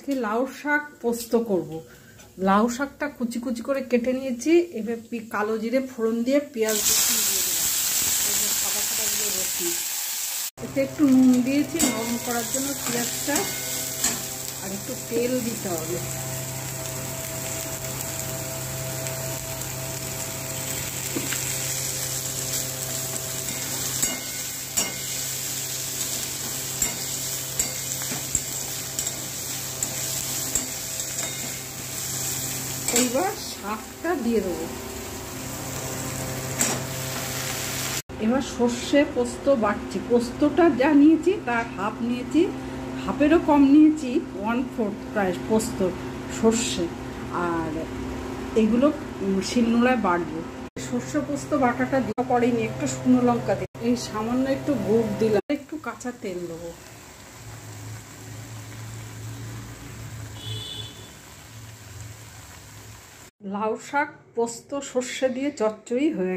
আজকে লাউ শাক পোস্ত করব। লাউ শাকটা কুচি কুচি করে কেটে নিয়েছি। এবার কালো জিরে ফোড়ন দিয়ে পেঁয়াজ রসুন দিয়ে দিলাম। এই যে সাদা সাদাগুলো রসুন, এতে একটু নুন দিয়েছি নরম করার জন্য পেঁয়াজটা, আর একটু তেল দিতে হবে। এইবার শাকটা দিয়ে দেবো। এবার সর্ষে পোস্ত বাটছি। পোস্তটা যা নিয়েছি তার হাফ নিয়েছি, হাফেরও কম নিয়েছি, 1/4 প্রায় পোস্ত সর্ষে। আর এগুলো শিলনোড়ায় বাটবো। সর্ষে পোস্ত বাটাটা দেওয়া পড়েনি, একটু শুকনো লঙ্কা দিই, এই সামান্য একটু গুড় দিলাম, একটু কাঁচা তেল দেবো। লাউ শাক পোস্ত সর্ষে দিয়ে চচ্চড়ি হয়ে